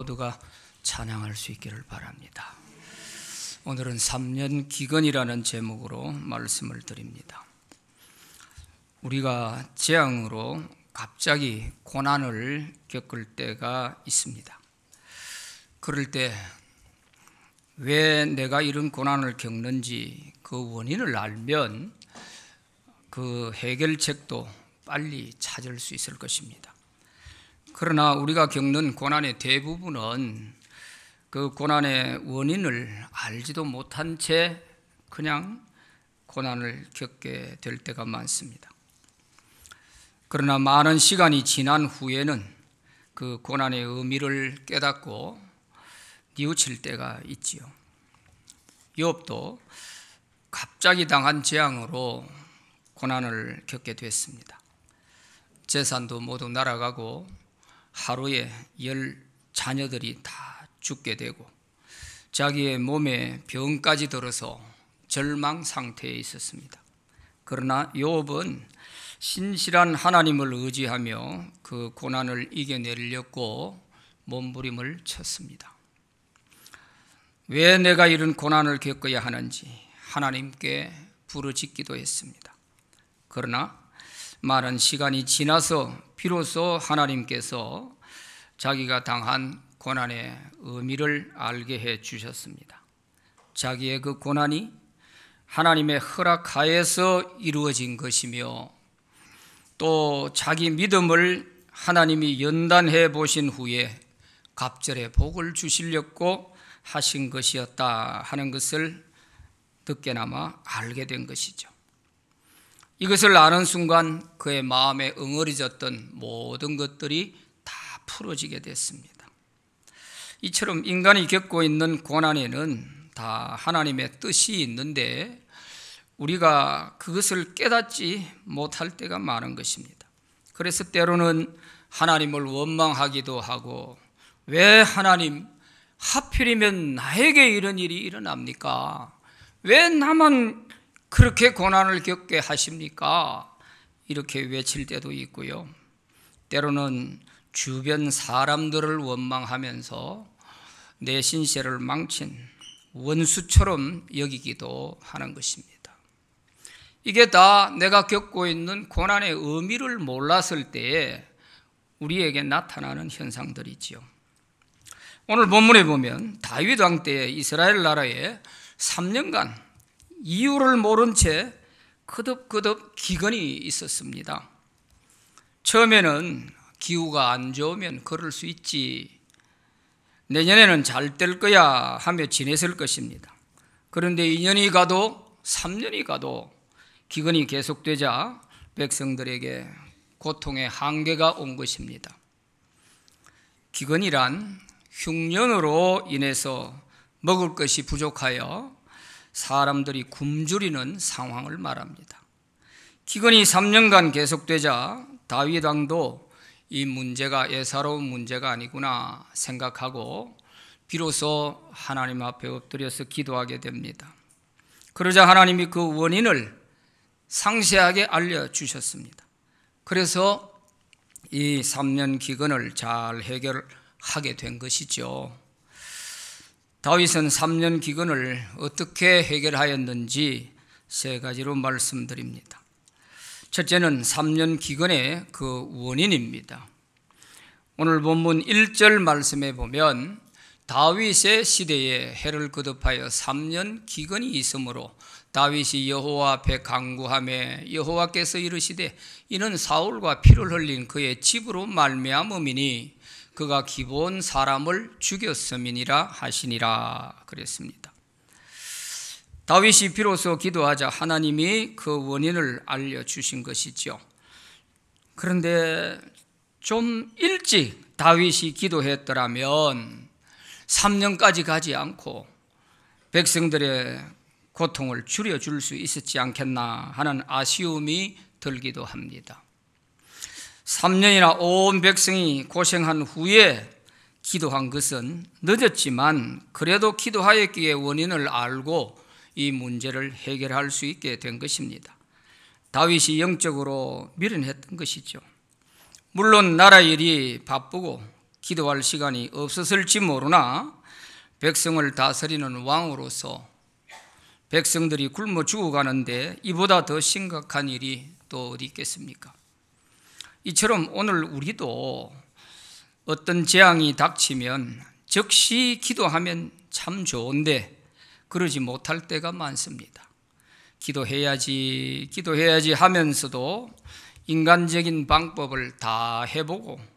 모두가 찬양할 수 있기를 바랍니다. 오늘은 3년 기근이라는 제목으로 말씀을 드립니다. 우리가 재앙으로 갑자기 고난을 겪을 때가 있습니다. 그럴 때 왜 내가 이런 고난을 겪는지 그 원인을 알면 그 해결책도 빨리 찾을 수 있을 것입니다. 그러나 우리가 겪는 고난의 대부분은 그 고난의 원인을 알지도 못한 채 그냥 고난을 겪게 될 때가 많습니다. 그러나 많은 시간이 지난 후에는 그 고난의 의미를 깨닫고 뉘우칠 때가 있지요. 욥도 갑자기 당한 재앙으로 고난을 겪게 됐습니다. 재산도 모두 날아가고 하루에 10 자녀들이 다 죽게 되고 자기의 몸에 병까지 들어서 절망 상태에 있었습니다. 그러나 욥은 신실한 하나님을 의지하며 그 고난을 이겨내려고 몸부림을 쳤습니다. 왜 내가 이런 고난을 겪어야 하는지 하나님께 부르짖기도 했습니다. 그러나 많은 시간이 지나서 비로소 하나님께서 자기가 당한 고난의 의미를 알게 해 주셨습니다. 자기의 그 고난이 하나님의 허락하에서 이루어진 것이며 또 자기 믿음을 하나님이 연단해 보신 후에 갑절의 복을 주시려고 하신 것이었다 하는 것을 늦게나마 알게 된 것이죠. 이것을 아는 순간 그의 마음에 응어리졌던 모든 것들이 다 풀어지게 됐습니다. 이처럼 인간이 겪고 있는 고난에는 다 하나님의 뜻이 있는데 우리가 그것을 깨닫지 못할 때가 많은 것입니다. 그래서 때로는 하나님을 원망하기도 하고 왜 하나님 하필이면 나에게 이런 일이 일어납니까? 왜 나만 그렇게 고난을 겪게 하십니까? 이렇게 외칠 때도 있고요. 때로는 주변 사람들을 원망하면서 내 신세를 망친 원수처럼 여기기도 하는 것입니다. 이게 다 내가 겪고 있는 고난의 의미를 몰랐을 때에 우리에게 나타나는 현상들이지요. 오늘 본문에 보면 다윗 왕 때 이스라엘 나라에 3년간 이유를 모른 채 거듭거듭 기근이 있었습니다. 처음에는 기후가 안 좋으면 그럴 수 있지, 내년에는 잘 될 거야 하며 지냈을 것입니다. 그런데 2년이 가도 3년이 가도 기근이 계속되자 백성들에게 고통의 한계가 온 것입니다. 기근이란 흉년으로 인해서 먹을 것이 부족하여 사람들이 굶주리는 상황을 말합니다. 기근이 3년간 계속되자 다윗 왕도 이 문제가 예사로운 문제가 아니구나 생각하고 비로소 하나님 앞에 엎드려서 기도하게 됩니다. 그러자 하나님이 그 원인을 상세하게 알려주셨습니다. 그래서 이 3년 기근을 잘 해결하게 된 것이죠. 다윗은 3년 기근을 어떻게 해결하였는지 3가지로 말씀드립니다. 첫째는 3년 기근의 그 원인입니다. 오늘 본문 1절 말씀에 보면 다윗의 시대에 해를 거듭하여 3년 기근이 있으므로 다윗이 여호와 앞에 간구하매 여호와께서 이르시되 이는 사울과 피를 흘린 그의 집으로 말미암음이니 그가 기브온 사람을 죽였음이니라 하시니라 그랬습니다. 다윗이 비로소 기도하자 하나님이 그 원인을 알려주신 것이죠. 그런데 좀 일찍 다윗이 기도했더라면 3년까지 가지 않고 백성들의 고통을 줄여줄 수 있었지 않겠나 하는 아쉬움이 들기도 합니다. 3년이나 온 백성이 고생한 후에 기도한 것은 늦었지만 그래도 기도하였기에 원인을 알고 이 문제를 해결할 수 있게 된 것입니다. 다윗이 영적으로 미련했던 것이죠. 물론 나라 일이 바쁘고 기도할 시간이 없었을지 모르나 백성을 다스리는 왕으로서 백성들이 굶어 죽어가는데 이보다 더 심각한 일이 또 어디 있겠습니까? 이처럼 오늘 우리도 어떤 재앙이 닥치면 즉시 기도하면 참 좋은데 그러지 못할 때가 많습니다. 기도해야지 하면서도 인간적인 방법을 다 해보고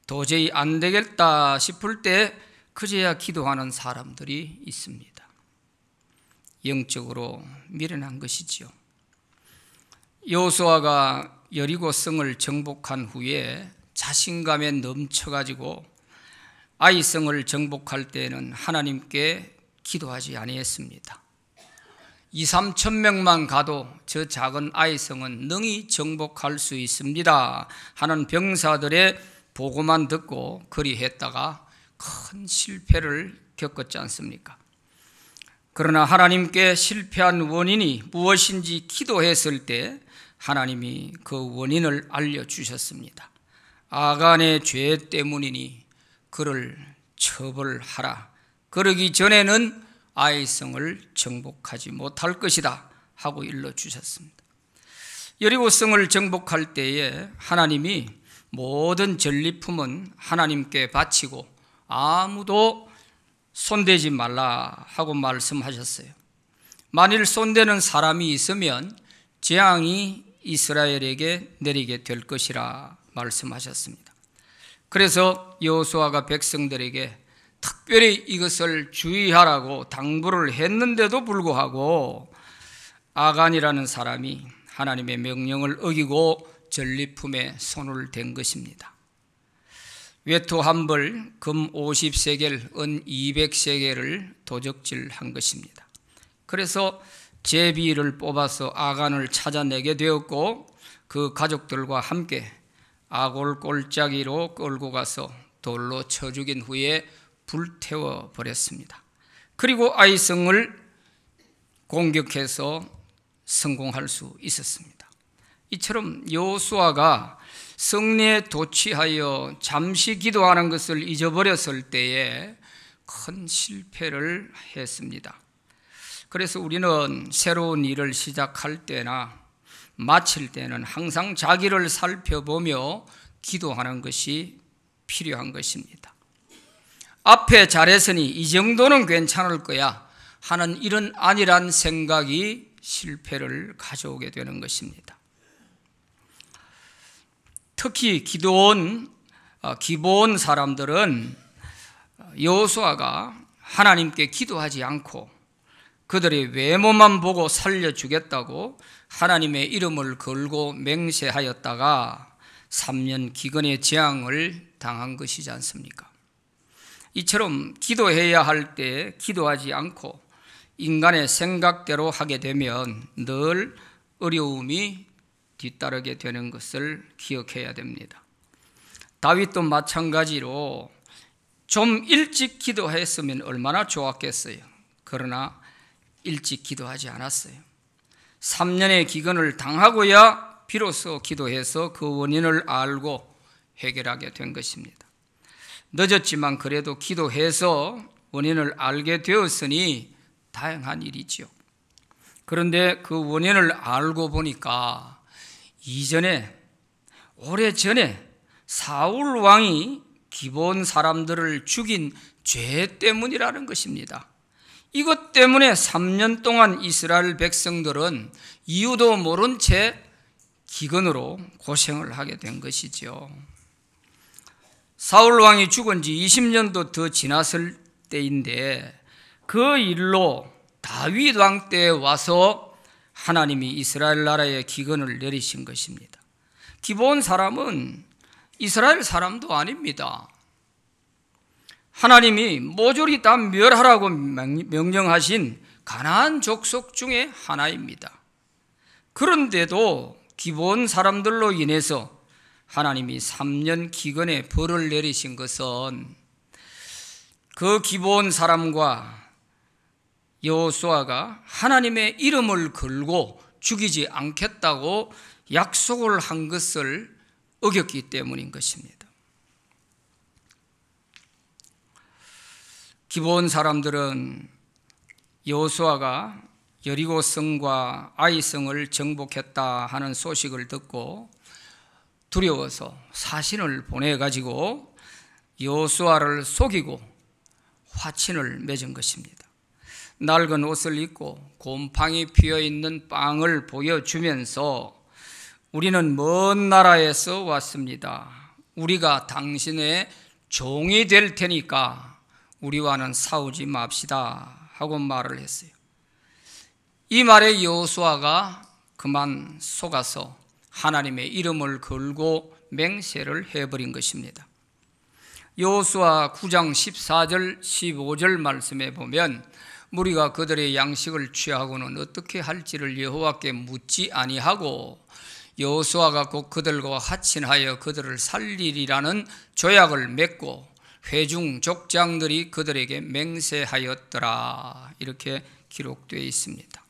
도저히 안 되겠다 싶을 때 그제야 기도하는 사람들이 있습니다. 영적으로 미련한 것이지요. 여호수아가 여리고 성을 정복한 후에 자신감에 넘쳐가지고 아이 성을 정복할 때는 하나님께 기도하지 아니했습니다. 2-3천 명만 가도 저 작은 아이 성은 능히 정복할 수 있습니다 하는 병사들의 보고만 듣고 그리했다가 큰 실패를 겪었지 않습니까? 그러나 하나님께 실패한 원인이 무엇인지 기도했을 때 하나님이 그 원인을 알려주셨습니다. 아간의 죄 때문이니 그를 처벌하라. 그러기 전에는 아이성을 정복하지 못할 것이다 하고 일러주셨습니다. 여리고성을 정복할 때에 하나님이 모든 전리품은 하나님께 바치고 아무도 손대지 말라 하고 말씀하셨어요. 만일 손대는 사람이 있으면 재앙이 이스라엘에게 내리게 될 것이라 말씀하셨습니다. 그래서 여호수아가 백성들에게 특별히 이것을 주의하라고 당부를 했는데도 불구하고 아간이라는 사람이 하나님의 명령을 어기고 전리품에 손을 댄 것입니다. 외투 한 벌, 금 50세겔, 은 200세겔을 도적질한 것입니다. 그래서 제비를 뽑아서 아간을 찾아내게 되었고 그 가족들과 함께 아골 골짜기로 끌고 가서 돌로 쳐 죽인 후에 불태워 버렸습니다. 그리고 아이성을 공격해서 성공할 수 있었습니다. 이처럼 여호수아가 성내에 도취하여 잠시 기도하는 것을 잊어버렸을 때에 큰 실패를 했습니다. 그래서 우리는 새로운 일을 시작할 때나 마칠 때는 항상 자기를 살펴보며 기도하는 것이 필요한 것입니다. 앞에 잘했으니 이 정도는 괜찮을 거야 하는 이런 안일한 생각이 실패를 가져오게 되는 것입니다. 특히 기본 사람들은 여호수아가 하나님께 기도하지 않고 그들의 외모만 보고 살려주겠다고 하나님의 이름을 걸고 맹세하였다가 3년 기근의 재앙을 당한 것이지 않습니까? 이처럼 기도해야 할 때 기도하지 않고 인간의 생각대로 하게 되면 늘 어려움이 뒤따르게 되는 것을 기억해야 됩니다. 다윗도 마찬가지로 좀 일찍 기도했으면 얼마나 좋았겠어요. 그러나 일찍 기도하지 않았어요. 3년의 기근을 당하고야 비로소 기도해서 그 원인을 알고 해결하게 된 것입니다. 늦었지만 그래도 기도해서 원인을 알게 되었으니 다행한 일이지요. 그런데 그 원인을 알고 보니까 오래전에 사울 왕이 기본 사람들을 죽인 죄 때문이라는 것입니다. 이것 때문에 3년 동안 이스라엘 백성들은 이유도 모른 채 기근으로 고생을 하게 된 것이죠. 사울 왕이 죽은 지 20년도 더 지났을 때인데 그 일로 다윗 왕 때에 와서 하나님이 이스라엘 나라에 기근을 내리신 것입니다. 기본 사람은 이스라엘 사람도 아닙니다. 하나님이 모조리 다 멸하라고 명령하신 가나안 족속 중에 하나입니다. 그런데도 기본 사람들로 인해서 하나님이 3년 기근의 벌을 내리신 것은 그 기본 사람과 여호수아가 하나님의 이름을 걸고 죽이지 않겠다고 약속을 한 것을 어겼기 때문인 것입니다. 기브온 사람들은 여호수아가 여리고 성과 아이 성을 정복했다 하는 소식을 듣고 두려워서 사신을 보내가지고 여호수아를 속이고 화친을 맺은 것입니다. 낡은 옷을 입고 곰팡이 피어있는 빵을 보여주면서 우리는 먼 나라에서 왔습니다. 우리가 당신의 종이 될 테니까 우리와는 싸우지 맙시다 하고 말을 했어요. 이 말에 여호수아가 그만 속아서 하나님의 이름을 걸고 맹세를 해버린 것입니다. 여호수아 9장 14절 15절 말씀에 보면 무리가 그들의 양식을 취하고는 어떻게 할지를 여호와께 묻지 아니하고 여호수아가 곧 그들과 화친하여 그들을 살리리라는 조약을 맺고 회중 족장들이 그들에게 맹세하였더라 이렇게 기록되어 있습니다.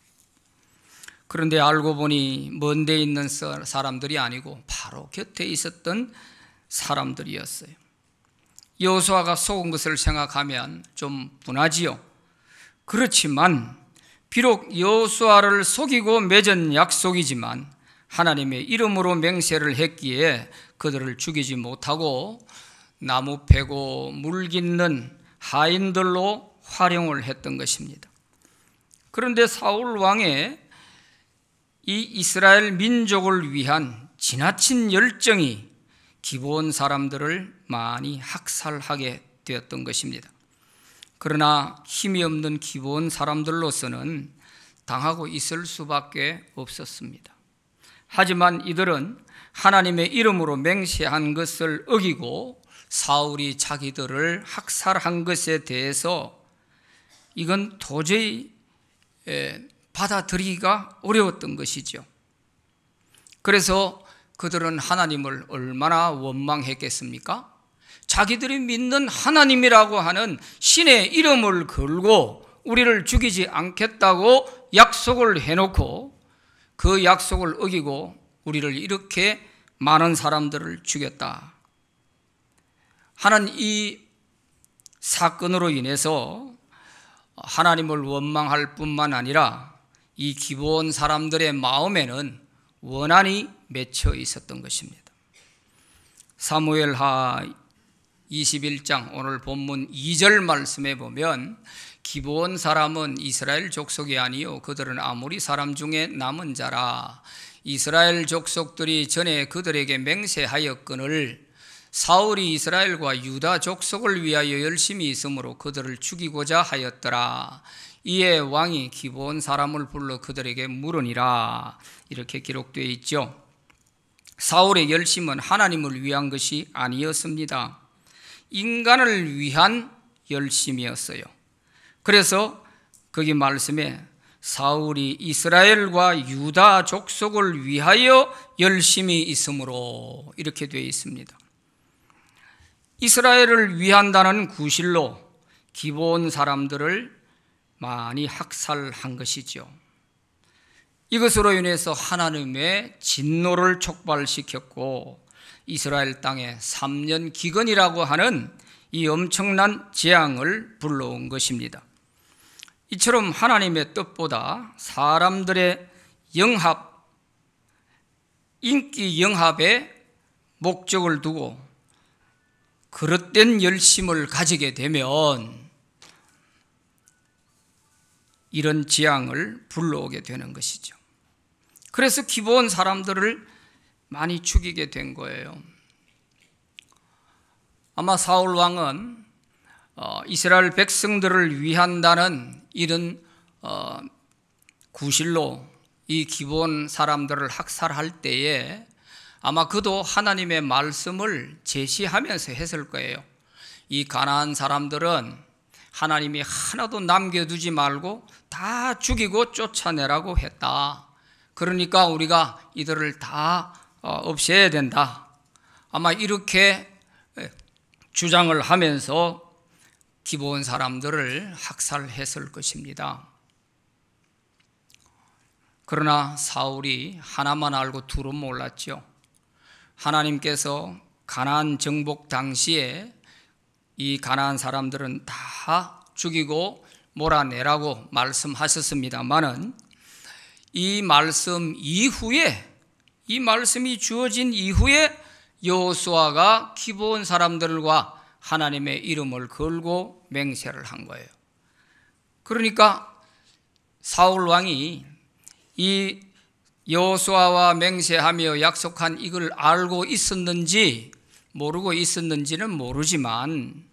그런데 알고 보니 먼 데 있는 사람들이 아니고 바로 곁에 있었던 사람들이었어요. 여호수아가 속은 것을 생각하면 좀 분하지요. 그렇지만 비록 여호수아를 속이고 맺은 약속이지만 하나님의 이름으로 맹세를 했기에 그들을 죽이지 못하고 나무 패고 물 깃는 하인들로 활용을 했던 것입니다. 그런데 사울 왕의 이 이스라엘 민족을 위한 지나친 열정이 기브온 사람들을 많이 학살하게 되었던 것입니다. 그러나 힘이 없는 기브온 사람들로서는 당하고 있을 수밖에 없었습니다. 하지만 이들은 하나님의 이름으로 맹세한 것을 어기고 사울이 자기들을 학살한 것에 대해서 이건 도저히 받아들이기가 어려웠던 것이죠. 그래서 그들은 하나님을 얼마나 원망했겠습니까? 자기들이 믿는 하나님이라고 하는 신의 이름을 걸고 우리를 죽이지 않겠다고 약속을 해놓고 그 약속을 어기고 우리를 이렇게 많은 사람들을 죽였다 하는 이 사건으로 인해서 하나님을 원망할 뿐만 아니라 이 기브온 사람들의 마음에는 원한이 맺혀 있었던 것입니다. 사무엘하 21장 오늘 본문 2절 말씀에 보면 기브온 사람은 이스라엘 족속이 아니요 그들은 아모리 사람 중에 남은 자라. 이스라엘 족속들이 전에 그들에게 맹세하였거늘 사울이 이스라엘과 유다 족속을 위하여 열심히 있으므로 그들을 죽이고자 하였더라. 이에 왕이 기브온 사람을 불러 그들에게 물으니라. 이렇게 기록되어 있죠. 사울의 열심은 하나님을 위한 것이 아니었습니다. 인간을 위한 열심이었어요. 그래서 거기 말씀에 사울이 이스라엘과 유다 족속을 위하여 열심히 있으므로 이렇게 되어 있습니다. 이스라엘을 위한다는 구실로 기브온 사람들을 많이 학살한 것이죠. 이것으로 인해서 하나님의 진노를 촉발시켰고 이스라엘 땅에 3년 기근이라고 하는 이 엄청난 재앙을 불러온 것입니다. 이처럼 하나님의 뜻보다 사람들의 영합, 인기 영합에 목적을 두고 그릇된 열심을 가지게 되면 이런 재앙을 불러오게 되는 것이죠. 그래서 기브온 사람들을 많이 죽이게 된 거예요. 아마 사울 왕은 이스라엘 백성들을 위한다는 이런 구실로 이 기브온 사람들을 학살할 때에 아마 그도 하나님의 말씀을 제시하면서 했을 거예요. 이 가나안 사람들은 하나님이 하나도 남겨두지 말고 다 죽이고 쫓아내라고 했다. 그러니까 우리가 이들을 다 없애야 된다. 아마 이렇게 주장을 하면서 기브온 사람들을 학살했을 것입니다. 그러나 사울이 하나만 알고 둘은 몰랐죠. 하나님께서 가나안 정복 당시에 이 가나안 사람들은 다 죽이고 몰아내라고 말씀하셨습니다마는 이 말씀이 말씀이 주어진 이후에 여호수아가 기브온 사람들과 하나님의 이름을 걸고 맹세를 한 거예요. 그러니까 사울 왕이 이 여호수아와 맹세하며 약속한 이걸 알고 있었는지 모르고 있었는지는 모르지만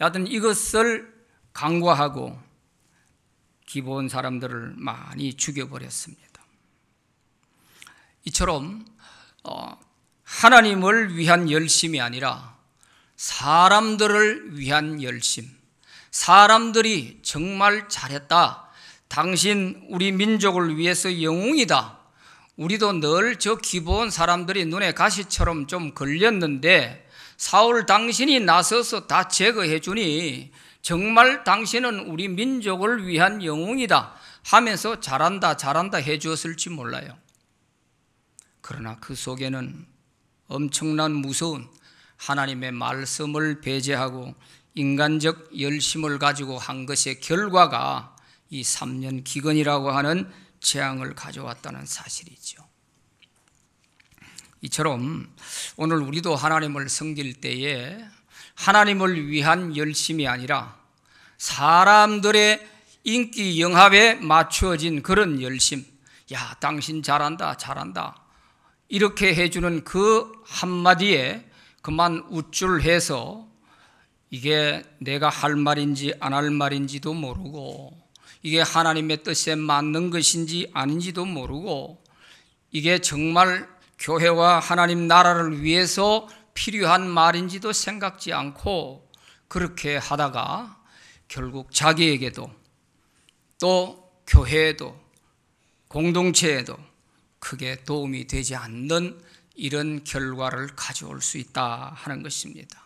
여하튼 이것을 간과하고 기브온 사람들을 많이 죽여버렸습니다. 이처럼 하나님을 위한 열심이 아니라 사람들을 위한 열심, 사람들이 정말 잘했다, 당신 우리 민족을 위해서 영웅이다, 우리도 늘 저 기브온 사람들이 눈에 가시처럼 좀 걸렸는데 사울 당신이 나서서 다 제거해 주니 정말 당신은 우리 민족을 위한 영웅이다 하면서 잘한다 해 주었을지 몰라요. 그러나 그 속에는 엄청난 무서운 하나님의 말씀을 배제하고 인간적 열심을 가지고 한 것의 결과가 이 3년 기근이라고 하는 재앙을 가져왔다는 사실이죠. 이처럼 오늘 우리도 하나님을 섬길 때에 하나님을 위한 열심이 아니라 사람들의 인기 영합에 맞추어진 그런 열심, 야 당신 잘한다 이렇게 해주는 그 한마디에 그만 우쭐해서 이게 내가 할 말인지 안 할 말인지도 모르고 이게 하나님의 뜻에 맞는 것인지 아닌지도 모르고 이게 정말 교회와 하나님 나라를 위해서 필요한 말인지도 생각지 않고 그렇게 하다가 결국 자기에게도 또 교회에도 공동체에도 크게 도움이 되지 않는 이런 결과를 가져올 수 있다 하는 것입니다.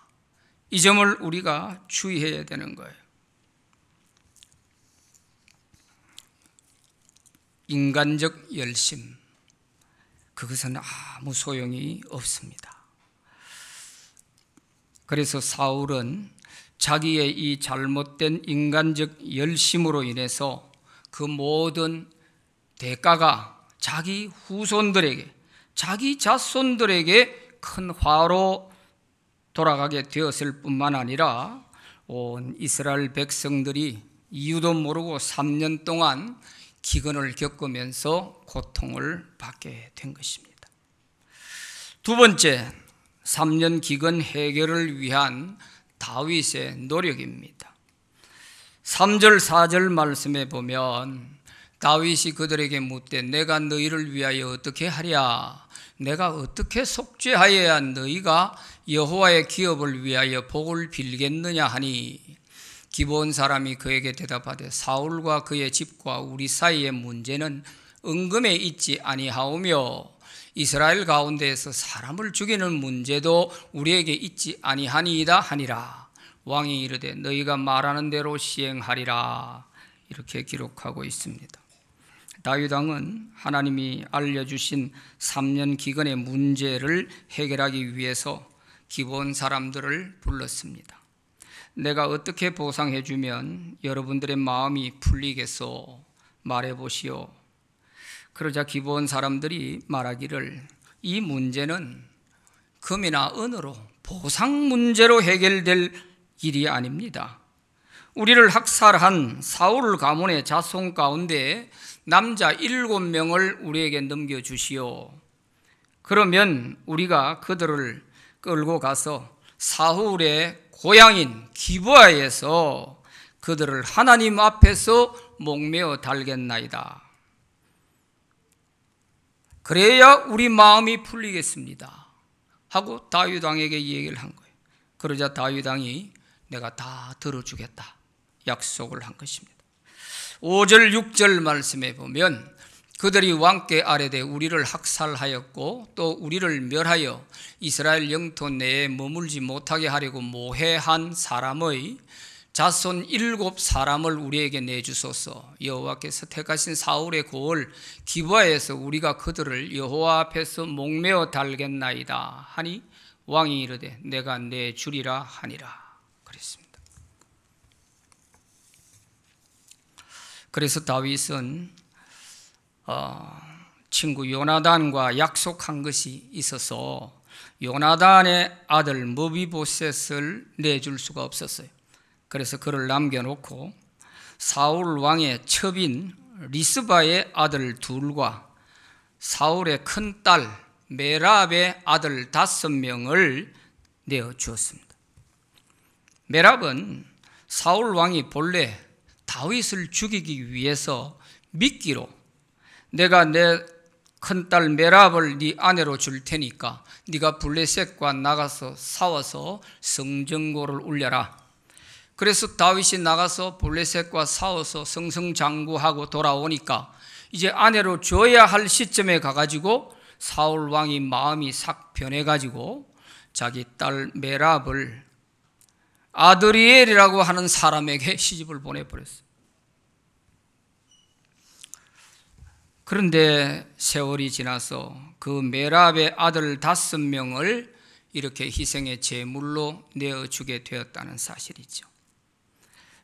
이 점을 우리가 주의해야 되는 거예요. 인간적 열심, 그것은 아무 소용이 없습니다. 그래서 사울은 자기의 이 잘못된 인간적 열심으로 인해서 그 모든 대가가 자기 후손들에게, 자기 자손들에게 큰 화로 돌아가게 되었을 뿐만 아니라 온 이스라엘 백성들이 이유도 모르고 3년 동안 기근을 겪으면서 고통을 받게 된 것입니다. 두 번째, 3년 기근 해결을 위한 다윗의 노력입니다. 3절 4절 말씀에 보면 다윗이 그들에게 묻되 내가 너희를 위하여 어떻게 하랴? 내가 어떻게 속죄하여야 너희가 여호와의 기업을 위하여 복을 빌겠느냐 하니 기브온 사람이 그에게 대답하되 사울과 그의 집과 우리 사이의 문제는 은금에 있지 아니하오며 이스라엘 가운데에서 사람을 죽이는 문제도 우리에게 있지 아니하니이다 하니라. 왕이 이르되 너희가 말하는 대로 시행하리라. 이렇게 기록하고 있습니다. 다윗 왕은 하나님이 알려주신 3년 기근의 문제를 해결하기 위해서 기브온 사람들을 불렀습니다. 내가 어떻게 보상해 주면 여러분들의 마음이 풀리겠소? 말해보시오. 그러자 기브온 사람들이 말하기를 이 문제는 금이나 은으로 보상 문제로 해결될 일이 아닙니다. 우리를 학살한 사울 가문의 자손 가운데 남자 7명을 우리에게 넘겨주시오. 그러면 우리가 그들을 끌고 가서 사울의 고향인 기브아에서 그들을 하나님 앞에서 목매어 달겠나이다. 그래야 우리 마음이 풀리겠습니다 하고 다윗 왕에게 이 얘기를 한 거예요. 그러자 다윗 왕이 내가 다 들어주겠다 약속을 한 것입니다. 5절 6절 말씀에 보면 그들이 왕께 아뢰되 우리를 학살하였고 또 우리를 멸하여 이스라엘 영토 내에 머물지 못하게 하려고 모해한 사람의 자손 7사람을 우리에게 내주소서. 여호와께서 택하신 사울의 고을 기브아에서 우리가 그들을 여호와 앞에서 목매어 달겠나이다 하니 왕이 이르되 내가 내주리라 하니라 그랬습니다. 그래서 다윗은 친구 요나단과 약속한 것이 있어서 요나단의 아들 무비보셋을 내줄 수가 없었어요. 그래서 그를 남겨놓고 사울 왕의 첩인 리스바의 아들 둘과 사울의 큰딸 메랍의 아들 5명을 내어주었습니다. 메랍은 사울 왕이 본래 다윗을 죽이기 위해서 미끼로 내가 내 큰딸 메랍을 네 아내로 줄 테니까 네가 블레셋과 나가서 싸워서 성전고를 울려라. 그래서 다윗이 나가서 블레셋과 싸워서 승승장구하고 돌아오니까 이제 아내로 줘야 할 시점에 가가지고 사울 왕이 마음이 싹 변해가지고 자기 딸 메랍을 아드리엘이라고 하는 사람에게 시집을 보내버렸어요. 그런데 세월이 지나서 그 메랍의 아들 5명을 이렇게 희생의 제물로 내어주게 되었다는 사실이죠.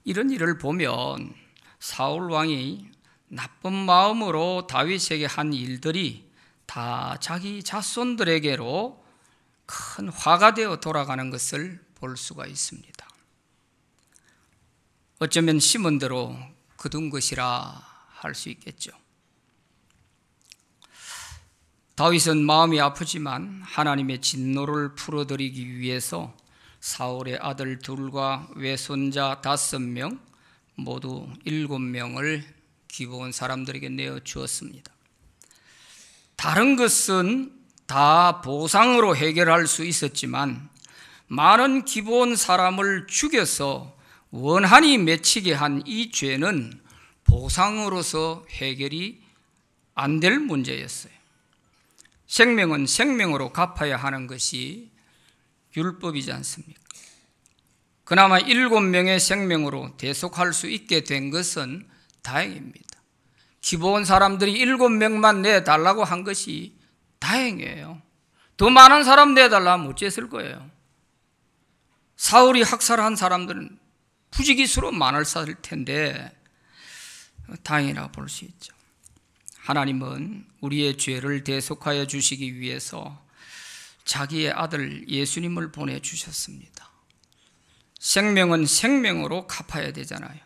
이런 일을 보면 사울 왕이 나쁜 마음으로 다윗에게 한 일들이 다 자기 자손들에게로 큰 화가 되어 돌아가는 것을 볼 수가 있습니다. 어쩌면 심은 대로 거둔 것이라 할 수 있겠죠. 다윗은 마음이 아프지만 하나님의 진노를 풀어드리기 위해서 사울의 아들 둘과 외손자 5명 모두 7명을 기브온 사람들에게 내어주었습니다. 다른 것은 다 보상으로 해결할 수 있었지만 많은 기브온 사람을 죽여서 원한이 맺히게 한 이 죄는 보상으로서 해결이 안 될 문제였어요. 생명은 생명으로 갚아야 하는 것이 율법이지 않습니까? 그나마 7명의 생명으로 대속할 수 있게 된 것은 다행입니다. 기브온 사람들이 7명만 내달라고 한 것이 다행이에요. 더 많은 사람 내달라면 어쨌을 거예요. 사울이 학살한 사람들은 부지기수로 많을 텐데 다행이라고 볼 수 있죠. 하나님은 우리의 죄를 대속하여 주시기 위해서 자기의 아들 예수님을 보내주셨습니다. 생명은 생명으로 갚아야 되잖아요.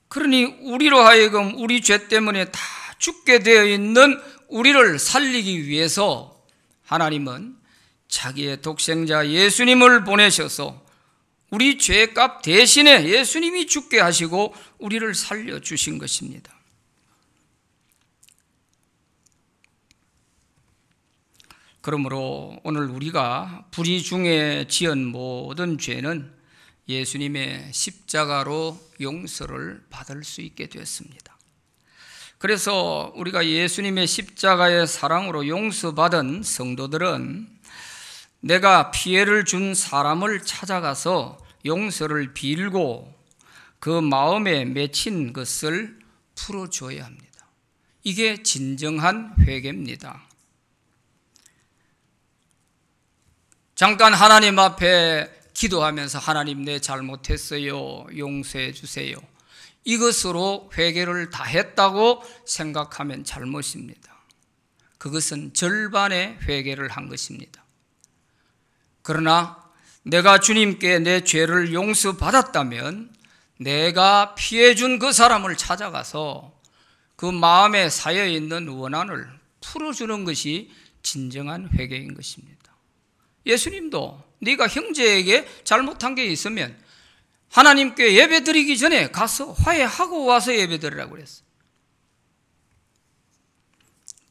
그러니 우리로 하여금 우리 죄 때문에 다 죽게 되어 있는 우리를 살리기 위해서 하나님은 자기의 독생자 예수님을 보내셔서 우리 죄값 대신에 예수님이 죽게 하시고 우리를 살려주신 것입니다. 그러므로 오늘 우리가 불의 중에 지은 모든 죄는 예수님의 십자가로 용서를 받을 수 있게 되었습니다. 그래서 우리가 예수님의 십자가의 사랑으로 용서받은 성도들은 내가 피해를 준 사람을 찾아가서 용서를 빌고 그 마음에 맺힌 것을 풀어줘야 합니다. 이게 진정한 회개입니다. 잠깐 하나님 앞에 기도하면서 하나님 내 잘못했어요. 용서해 주세요. 이것으로 회개를 다 했다고 생각하면 잘못입니다. 그것은 절반의 회개를 한 것입니다. 그러나 내가 주님께 내 죄를 용서받았다면 내가 피해준 그 사람을 찾아가서 그 마음에 쌓여있는 원한을 풀어주는 것이 진정한 회개인 것입니다. 예수님도 네가 형제에게 잘못한 게 있으면 하나님께 예배드리기 전에 가서 화해하고 와서 예배드리라고 그랬어요.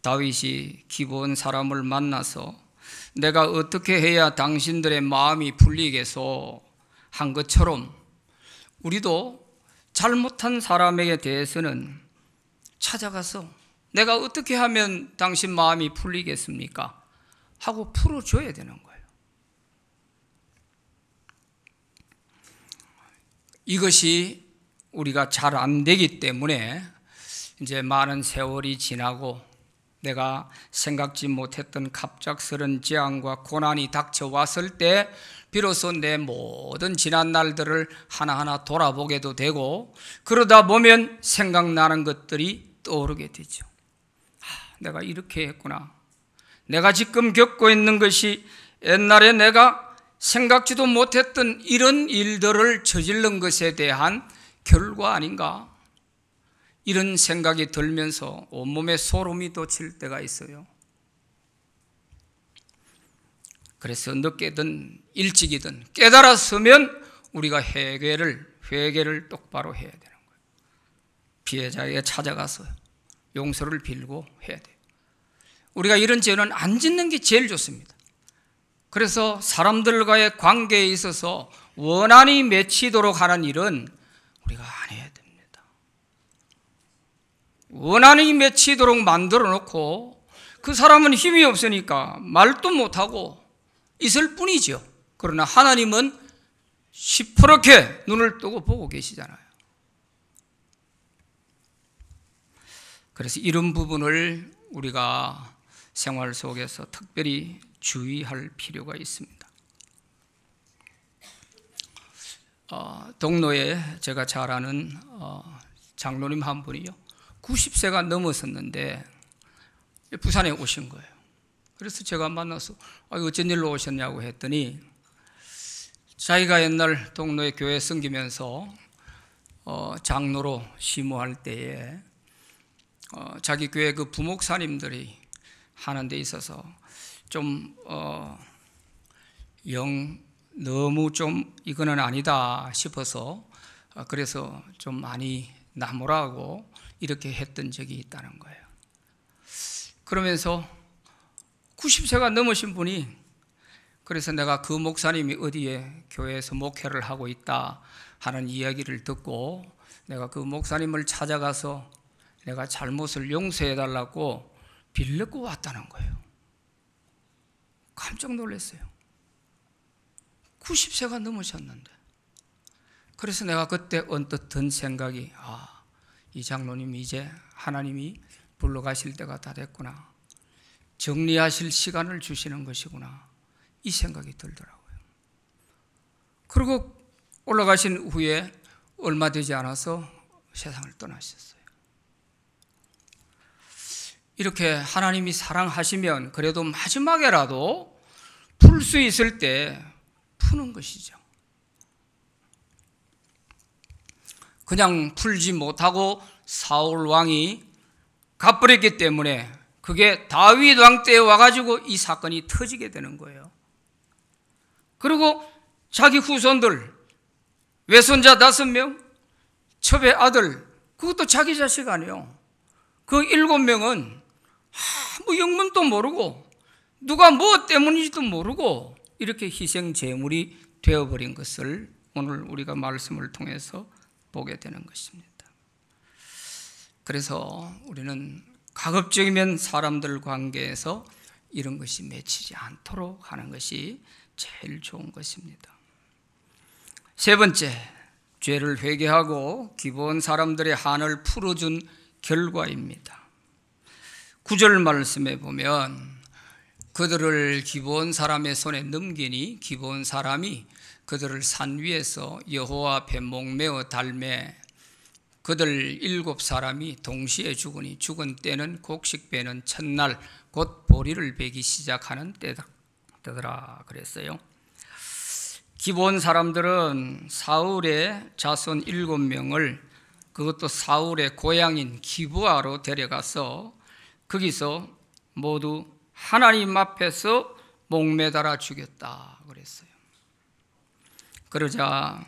다윗이 기브온 사람을 만나서 내가 어떻게 해야 당신들의 마음이 풀리겠소 한 것처럼 우리도 잘못한 사람에게 대해서는 찾아가서 내가 어떻게 하면 당신 마음이 풀리겠습니까? 하고 풀어줘야 되는 거예요. 이것이 우리가 잘 안 되기 때문에 이제 많은 세월이 지나고 내가 생각지 못했던 갑작스런 재앙과 고난이 닥쳐왔을 때 비로소 내 모든 지난 날들을 하나하나 돌아보게도 되고, 그러다 보면 생각나는 것들이 떠오르게 되죠. 내가 이렇게 했구나. 내가 지금 겪고 있는 것이 옛날에 내가 생각지도 못했던 이런 일들을 저지른 것에 대한 결과 아닌가? 이런 생각이 들면서 온몸에 소름이 돋칠 때가 있어요. 그래서 늦게든 일찍이든 깨달았으면 우리가 회개를 똑바로 해야 되는 거예요. 피해자에게 찾아가서 용서를 빌고 해야 돼요. 우리가 이런 죄는 안 짓는 게 제일 좋습니다. 그래서 사람들과의 관계에 있어서 원한이 맺히도록 하는 일은 우리가 안 해야 됩니다. 원한이 맺히도록 만들어 놓고 그 사람은 힘이 없으니까 말도 못하고 있을 뿐이죠. 그러나 하나님은 시퍼렇게 눈을 뜨고 보고 계시잖아요. 그래서 이런 부분을 우리가 생활 속에서 특별히 주의할 필요가 있습니다. 동로에 제가 잘 아는 장로님 한 분이요, 90세가 넘었었는데 부산에 오신 거예요. 그래서 제가 만나서 어쩐 일로 오셨냐고 했더니 자기가 옛날 동로에 교회 섬기면서 장로로 심호할 때에 자기 교회 그 부목사님들이 하는 데 있어서 좀 너무 좀 이거는 아니다 싶어서 그래서 좀 많이 나무라고 이렇게 했던 적이 있다는 거예요. 그러면서 90세가 넘으신 분이, 그래서 내가 그 목사님이 어디에 교회에서 목회를 하고 있다 하는 이야기를 듣고 내가 그 목사님을 찾아가서 내가 잘못을 용서해 달라고 빌려고 왔다는 거예요. 깜짝 놀랐어요. 90세가 넘으셨는데. 그래서 내가 그때 언뜻 든 생각이, 이 장로님이 이제 하나님이 불러가실 때가 다 됐구나. 정리하실 시간을 주시는 것이구나. 이 생각이 들더라고요. 그리고 올라가신 후에 얼마 되지 않아서 세상을 떠나셨어요. 이렇게 하나님이 사랑하시면 그래도 마지막에라도 풀 수 있을 때 푸는 것이죠. 그냥 풀지 못하고 사울 왕이 갚버렸기 때문에 그게 다윗 왕 때에 와가지고 이 사건이 터지게 되는 거예요. 그리고 자기 후손들, 외손자 5명, 첩의 아들, 그것도 자기 자식 아니에요. 그 7명은 아무 영문도 모르고 누가 뭐 때문인지도 모르고 이렇게 희생 제물이 되어버린 것을 오늘 우리가 말씀을 통해서 보게 되는 것입니다. 그래서 우리는 가급적이면 사람들 관계에서 이런 것이 맺히지 않도록 하는 것이 제일 좋은 것입니다. 세 번째, 죄를 회개하고 기본 사람들의 한을 풀어준 결과입니다. 9절 말씀에 보면 그들을 기브온 사람의 손에 넘기니 기브온 사람이 그들을 산 위에서 여호와 앞에 목매어 달매 그들 7사람이 동시에 죽으니 죽은 때는 곡식 베는 첫날 곧 보리를 베기 시작하는 때더라 그랬어요. 기브온 사람들은 사울의 자손 7명을 그것도 사울의 고향인 기브아로 데려가서 거기서 모두 하나님 앞에서 목매달아 죽였다 그랬어요. 그러자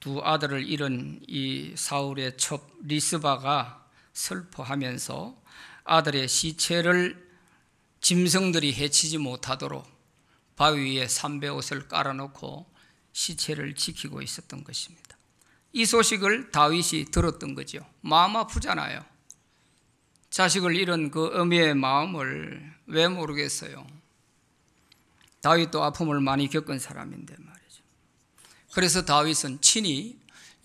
두 아들을 잃은 이 사울의 첩 리스바가 슬퍼하면서 아들의 시체를 짐승들이 해치지 못하도록 바위 위에 삼배옷을 깔아놓고 시체를 지키고 있었던 것입니다. 이 소식을 다윗이 들었던 거죠. 마음 아프잖아요. 자식을 잃은 그 어미의 마음을 왜 모르겠어요. 다윗도 아픔을 많이 겪은 사람인데 말이죠. 그래서 다윗은 친히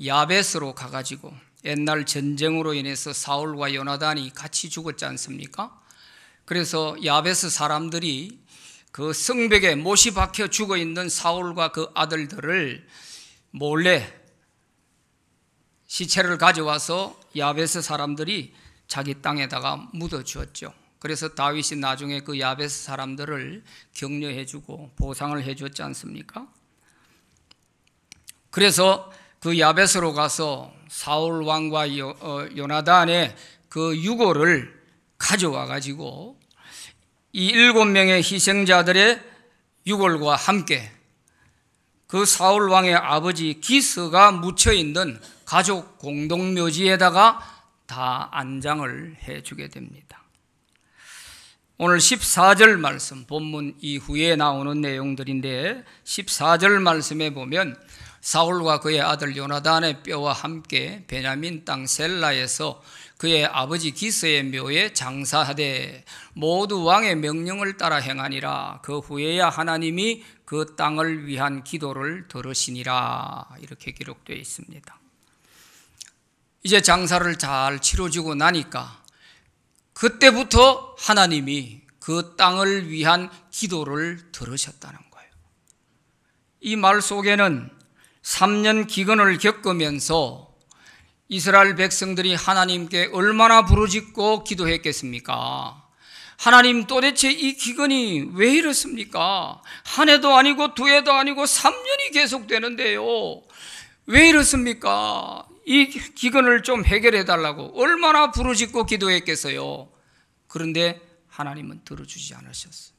야벳으로 가가지고 옛날 전쟁으로 인해서 사울과 요나단이 같이 죽었지 않습니까? 그래서 야베스 사람들이 그 성벽에 못이 박혀 죽어 있는 사울과 그 아들들을 몰래 시체를 가져와서 야베스 사람들이 자기 땅에다가 묻어 주었죠. 그래서 다윗이 나중에 그 야베스 사람들을 격려해 주고 보상을 해 줬지 않습니까? 그래서 그 야베스로 가서 사울 왕과 요나단의 그 유골을 가져와 가지고 이 7명의 희생자들의 유골과 함께 그 사울 왕의 아버지 기스가 묻혀 있는 가족 공동묘지에다가 다 안장을 해 주게 됩니다. 오늘 14절 말씀, 본문 이후에 나오는 내용들인데 14절 말씀에 보면 사울과 그의 아들 요나단의 뼈와 함께 베냐민 땅 셀라에서 그의 아버지 기스의 묘에 장사하되 모두 왕의 명령을 따라 행하니라. 그 후에야 하나님이 그 땅을 위한 기도를 들으시니라. 이렇게 기록되어 있습니다. 이제 장사를 잘 치러지고 나니까 그때부터 하나님이 그 땅을 위한 기도를 들으셨다는 거예요. 이 말 속에는 3년 기근을 겪으면서 이스라엘 백성들이 하나님께 얼마나 부르짖고 기도했겠습니까? 하나님, 도대체 이 기근이 왜 이렇습니까? 한 해도 아니고 두 해도 아니고 3년이 계속되는데요. 왜 이렇습니까? 이 기근을 좀 해결해 달라고 얼마나 부르짖고 기도했겠어요. 그런데 하나님은 들어주지 않으셨어요.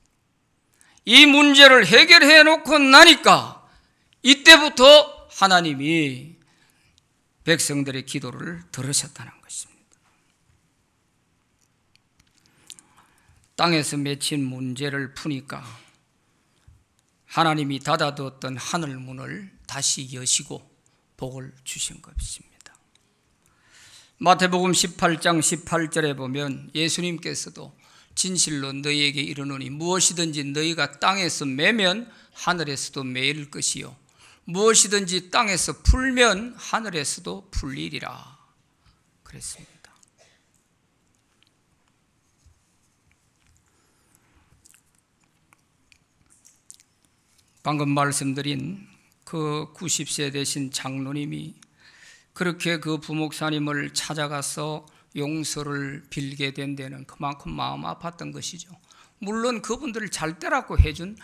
이 문제를 해결해 놓고 나니까 이때부터 하나님이 백성들의 기도를 들으셨다는 것입니다. 땅에서 맺힌 문제를 푸니까 하나님이 닫아두었던 하늘 문을 다시 여시고 복을 주신 것입니다. 마태복음 18장 18절에 보면 예수님께서도 진실로 너희에게 이르노니 무엇이든지 너희가 땅에서 매면 하늘에서도 매일 것이요 무엇이든지 땅에서 풀면 하늘에서도 풀리리라 그랬습니다. 방금 말씀드린 그 90세 되신 장로님이 그렇게 그 부목사님을 찾아가서 용서를 빌게 된 데는 그만큼 마음 아팠던 것이죠. 물론 그분들을 잘 때라고 해준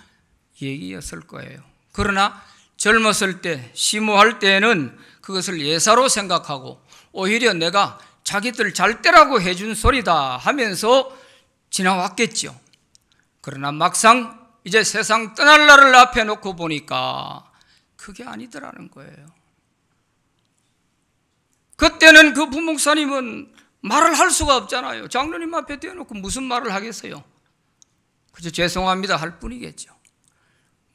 얘기였을 거예요. 그러나 젊었을 때, 심호할 때에는 그것을 예사로 생각하고 오히려 내가 자기들 잘 때라고 해준 소리다 하면서 지나왔겠죠. 그러나 막상 이제 세상 떠날 날을 앞에 놓고 보니까 그게 아니더라는 거예요. 그때는 그 부목사님은 말을 할 수가 없잖아요. 장로님 앞에 대놓고 무슨 말을 하겠어요? 그저 죄송합니다 할 뿐이겠죠.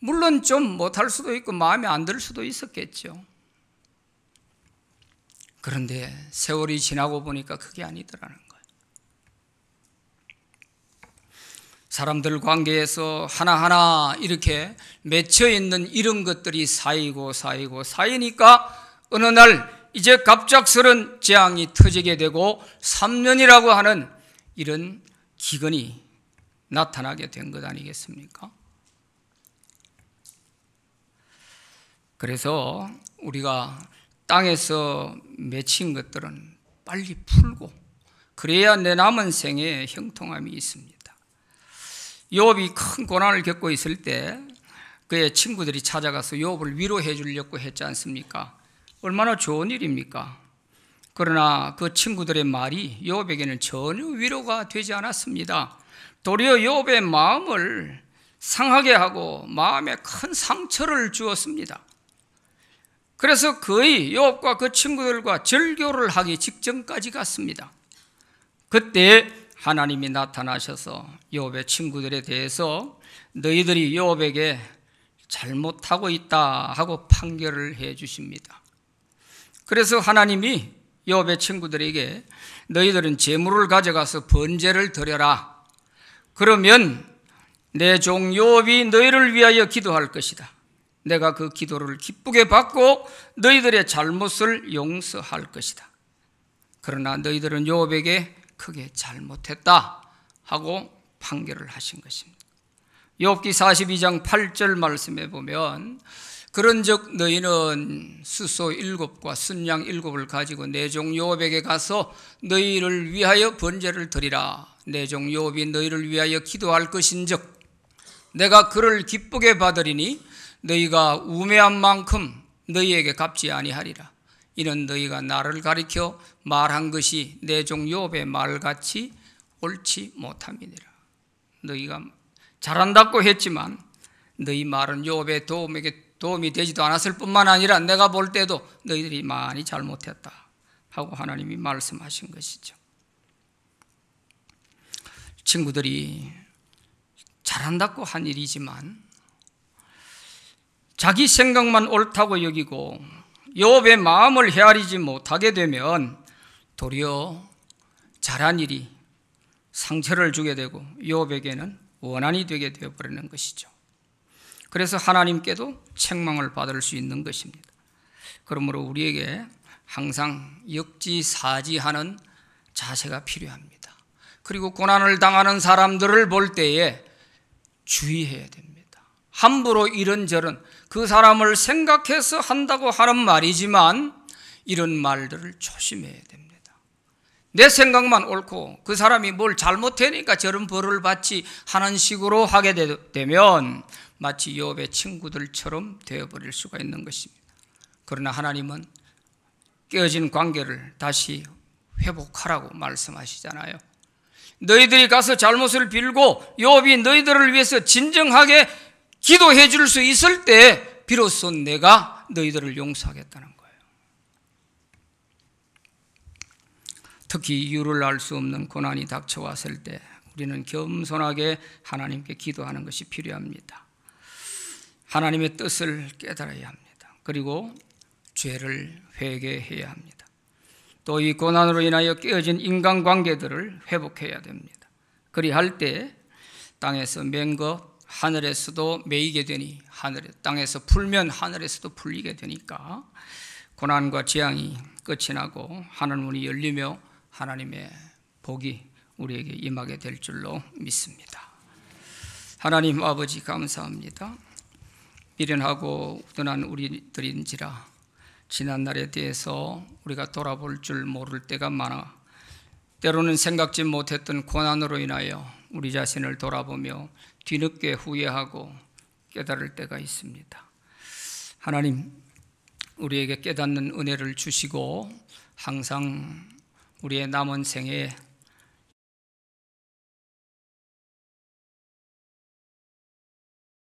물론 좀 못할 수도 있고 마음에 안 들 수도 있었겠죠. 그런데 세월이 지나고 보니까 그게 아니더라는 거예요. 사람들 관계에서 하나하나 이렇게 맺혀있는 이런 것들이 쌓이니까 어느 날 이제 갑작스런 재앙이 터지게 되고 3년이라고 하는 이런 기근이 나타나게 된 것 아니겠습니까? 그래서 우리가 땅에서 맺힌 것들은 빨리 풀고 그래야 내 남은 생에 형통함이 있습니다. 욥이 큰 고난을 겪고 있을 때 그의 친구들이 찾아가서 욥을 위로해 주려고 했지 않습니까? 얼마나 좋은 일입니까? 그러나 그 친구들의 말이 욥에게는 전혀 위로가 되지 않았습니다. 도리어 욥의 마음을 상하게 하고 마음에 큰 상처를 주었습니다. 그래서 거의 욥과 그 친구들과 절교를 하기 직전까지 갔습니다. 그때 하나님이 나타나셔서 욥의 친구들에 대해서 너희들이 욥에게 잘못하고 있다 하고 판결을 해 주십니다. 그래서 하나님이 욥의 친구들에게 너희들은 재물을 가져가서 번제를 드려라. 그러면 내 종 욥이 너희를 위하여 기도할 것이다. 내가 그 기도를 기쁘게 받고 너희들의 잘못을 용서할 것이다. 그러나 너희들은 욥에게 크게 잘못했다 하고 판결을 하신 것입니다. 욥기 42장 8절 말씀에 보면 그런즉 너희는 수소 7과 순양 7을 가지고 내 종 욥에게 가서 너희를 위하여 번제를 드리라. 내 종 욥이 너희를 위하여 기도할 것인즉 내가 그를 기쁘게 받으리니 너희가 우매한 만큼 너희에게 갚지 아니하리라. 이는 너희가 나를 가리켜 말한 것이 내 종 욥의 말같이 옳지 못함이니라. 너희가 잘한다고 했지만 너희 말은 욥의 도움이 되지도 않았을 뿐만 아니라 내가 볼 때도 너희들이 많이 잘못했다 하고 하나님이 말씀하신 것이죠. 친구들이 잘한다고 한 일이지만 자기 생각만 옳다고 여기고 욥의 마음을 헤아리지 못하게 되면 도리어 잘한 일이 상처를 주게 되고 욥에게는 원한이 되게 되어버리는 것이죠. 그래서 하나님께도 책망을 받을 수 있는 것입니다. 그러므로 우리에게 항상 역지사지하는 자세가 필요합니다. 그리고 고난을 당하는 사람들을 볼 때에 주의해야 됩니다. 함부로 이런저런 그 사람을 생각해서 한다고 하는 말이지만 이런 말들을 조심해야 됩니다. 내 생각만 옳고 그 사람이 뭘 잘못하니까 저런 벌을 받지 하는 식으로 하게 되면 마치 욥의 친구들처럼 되어버릴 수가 있는 것입니다. 그러나 하나님은 깨어진 관계를 다시 회복하라고 말씀하시잖아요. 너희들이 가서 잘못을 빌고 욥이 너희들을 위해서 진정하게 기도해 줄 수 있을 때 비로소 내가 너희들을 용서하겠다는 거예요. 특히 이유를 알 수 없는 고난이 닥쳐왔을 때 우리는 겸손하게 하나님께 기도하는 것이 필요합니다. 하나님의 뜻을 깨달아야 합니다. 그리고 죄를 회개해야 합니다. 또 이 고난으로 인하여 깨어진 인간관계들을 회복해야 됩니다. 그리할 때 땅에서 맨 것 하늘에서도 매이게 되니 땅에서 풀면 하늘에서도 풀리게 되니까 고난과 재앙이 끝이 나고 하늘문이 열리며 하나님의 복이 우리에게 임하게 될 줄로 믿습니다. 하나님 아버지 감사합니다. 미련하고 우둔한 우리들인지라 지난날에 대해서 우리가 돌아볼 줄 모를 때가 많아 때로는 생각지 못했던 고난으로 인하여 우리 자신을 돌아보며 뒤늦게 후회하고 깨달을 때가 있습니다. 하나님, 우리에게 깨닫는 은혜를 주시고 항상 우리의 남은 생에